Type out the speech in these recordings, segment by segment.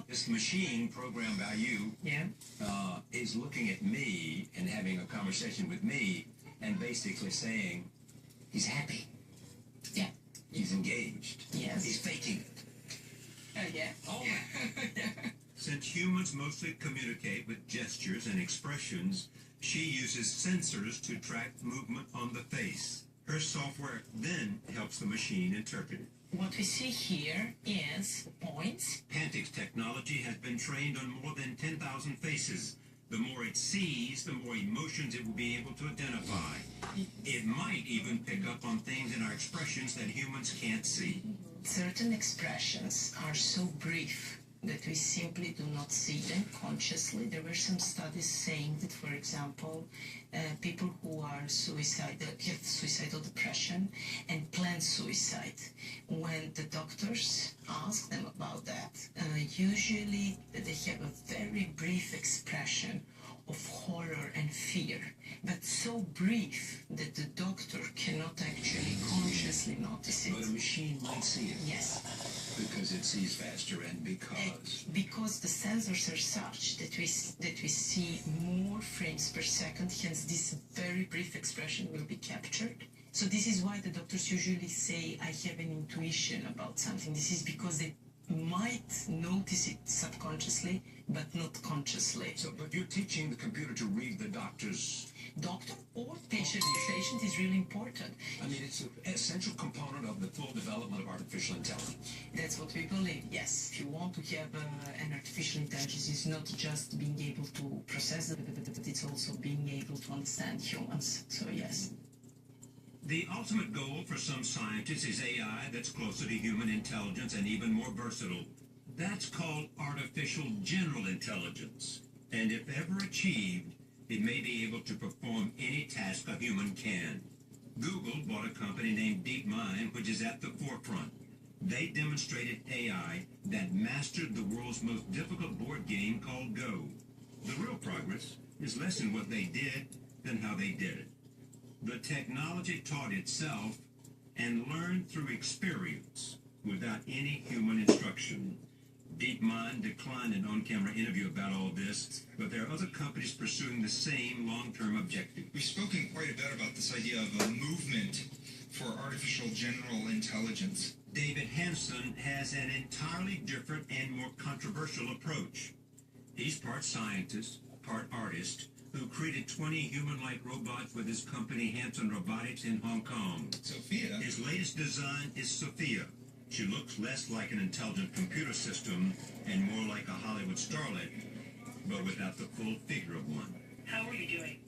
This machine programmed by you is looking at me and having a conversation with me and basically saying, he's happy. Yeah. He's engaged. Yes. He's faking it. Yeah. Oh, Since humans mostly communicate with gestures and expressions, she uses sensors to track movement on the face. Her software then helps the machine interpret it. What we see here is points. Pantix technology has been trained on more than 10,000 faces. The more it sees, the more emotions it will be able to identify. It might even pick up on things in our expressions that humans can't see. Certain expressions are so brief that we simply do not see them consciously. There were some studies saying that, for example, people who are suicidal, have suicidal depression and plan suicide, when the doctors ask them about that, usually they have a very brief expression of horror and fear, but so brief that the doctor cannot actually consciously notice it. But a machine might see it. Yes. Because it sees faster and because the sensors are such that we see more frames per second, hence this very brief expression will be captured. So this is why the doctors usually say, I have an intuition about something. This is because they might notice it subconsciously, but not consciously. So, but you're teaching the computer to read the doctor's... Doctor or patient. Patient is really important. I mean, it's an essential component of the full development of artificial intelligence. That's what we believe, yes. If you want to have an artificial intelligence, it's not just being able to process it, but it's also being able to understand humans. So, yes. The ultimate goal for some scientists is AI that's closer to human intelligence and even more versatile. That's called artificial general intelligence. And if ever achieved, it may be able to perform any task a human can. Google bought a company named DeepMind, which is at the forefront. They demonstrated AI that mastered the world's most difficult board game called Go. The real progress is less in what they did than how they did it. The technology taught itself and learned through experience without any human instruction. DeepMind declined an on-camera interview about all this, but there are other companies pursuing the same long-term objective. We've spoken quite a bit about this idea of a movement for artificial general intelligence. David Hanson has an entirely different and more controversial approach. He's part scientist, part artist, who created 20 human-like robots with his company Hanson Robotics in Hong Kong. Sophia? His latest design is Sophia. She looks less like an intelligent computer system and more like a Hollywood starlet, but without the full figure of one. How are you doing?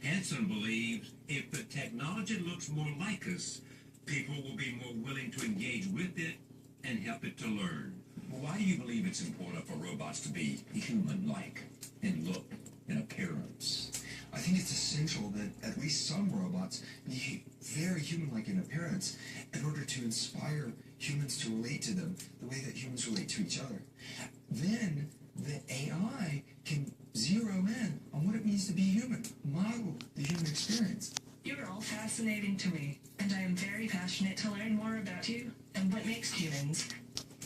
Hanson believes if the technology looks more like us, people will be more willing to engage with it and help it to learn. Why do you believe it's important for robots to be human-like in look and appearance? I think it's essential that at least some robots be very human-like in appearance in order to inspire humans to relate to them the way that humans relate to each other. Then the AI can zero in on what it means to be human, model the human experience. You are all fascinating to me, and I am very passionate to learn more about you and what makes humans,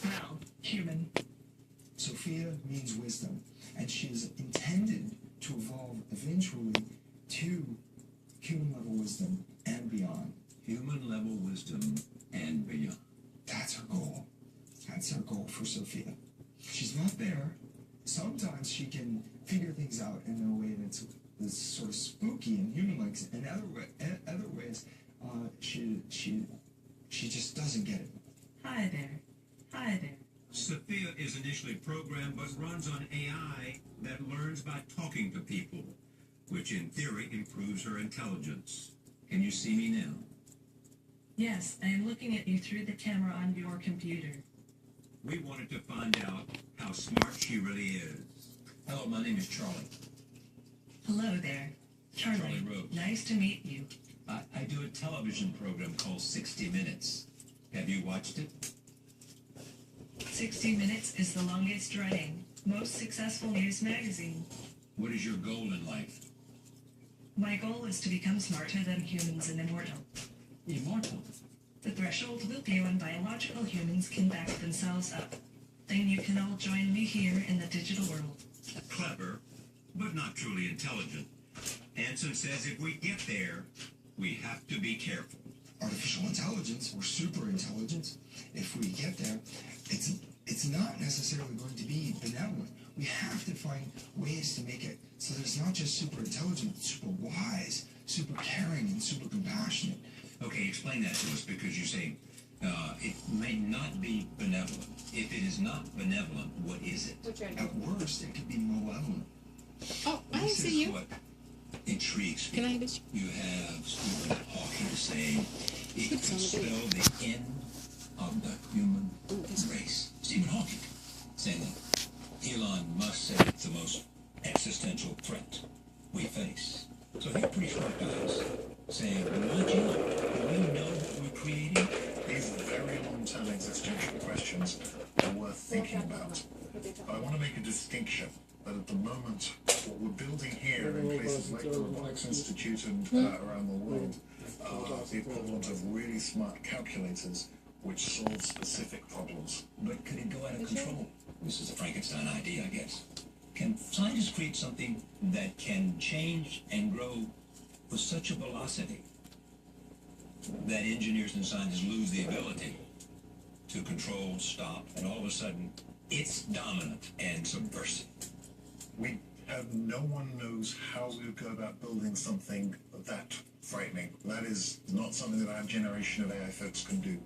well, human. Sophia means wisdom, and she is intended to evolve eventually to human-level wisdom and beyond. Human-level wisdom and beyond. That's her goal. That's her goal for Sophia. She's not there. Sometimes she can figure things out in a way that's sort of spooky and human-like. In other ways, she just doesn't get it. Hi there. Hi there. Sophia is initially programmed but runs on AI that learns by talking to people, which in theory improves her intelligence. Can you see me now? Yes, I am looking at you through the camera on your computer. We wanted to find out how smart she really is. Hello, my name is Charlie. Hello there. Charlie Rose. Nice to meet you. I do a television program called 60 Minutes. Have you watched it? 60 Minutes is the longest running, most successful news magazine. What is your goal in life? My goal is to become smarter than humans and immortal. Immortal. The threshold will be when biological humans can back themselves up. then you can all join me here in the digital world. Clever, but not truly intelligent. Anson says if we get there, we have to be careful. Artificial intelligence, or super intelligence, if we get there, it's not necessarily going to be benevolent. We have to find ways to make it so that it's not just super intelligent, but super wise, super caring, and super compassionate. Okay, explain that to us, because you say it may not be benevolent. If it is not benevolent, what is it? At worst, it could be malevolent. Oh, I This see is you. what intrigues me. Can I just? You have Stephen Hawking saying it could Oops, on the spell the end of the human race. Stephen Hawking saying that. Elon Musk said it's the most existential threat we face. So they're pretty smart guys saying, not you. Do we know what we're creating? These very long-term existential questions are worth thinking about. But I want to make a distinction that at the moment, what we're building here in places like the Robotics Institute and around the world are the equivalent of really smart calculators which solve specific problems. But could it go out of control? This is a Frankenstein idea, I guess. Can scientists create something that can change and grow with such a velocity that engineers and scientists lose the ability to control, stop, and all of a sudden it's dominant and subversive? No one knows how we would go about building something that frightening. That is not something that our generation of AI folks can do.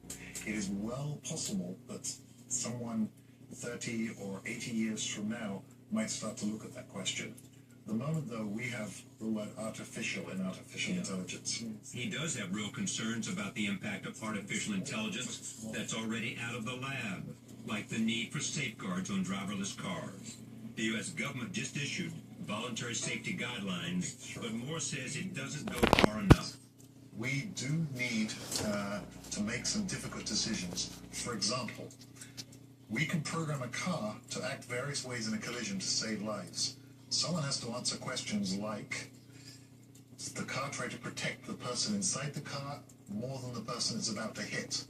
It is well possible that someone 30 or 80 years from now might start to look at that question. At the moment, though, we have the word artificial in artificial intelligence. He does have real concerns about the impact of artificial intelligence that's already out of the lab, like the need for safeguards on driverless cars. The U.S. government just issued voluntary safety guidelines, but Moore says it doesn't go far enough. We do need to make some difficult decisions. For example, we can program a car to act various ways in a collision to save lives. Someone has to answer questions like, does the car try to protect the person inside the car more than the person it's about to hit?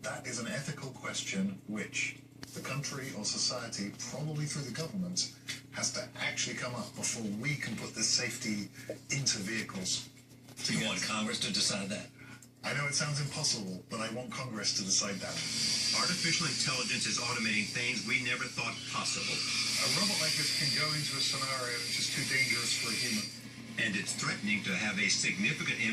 That is an ethical question which the country or society, probably through the government, has to actually come up before we can put this safety into vehicles. So you want Congress to decide that? I know it sounds impossible, but I want Congress to decide that. Artificial intelligence is automating things we never thought possible. A robot like this can go into a scenario which is too dangerous for a human. And it's threatening to have a significant impact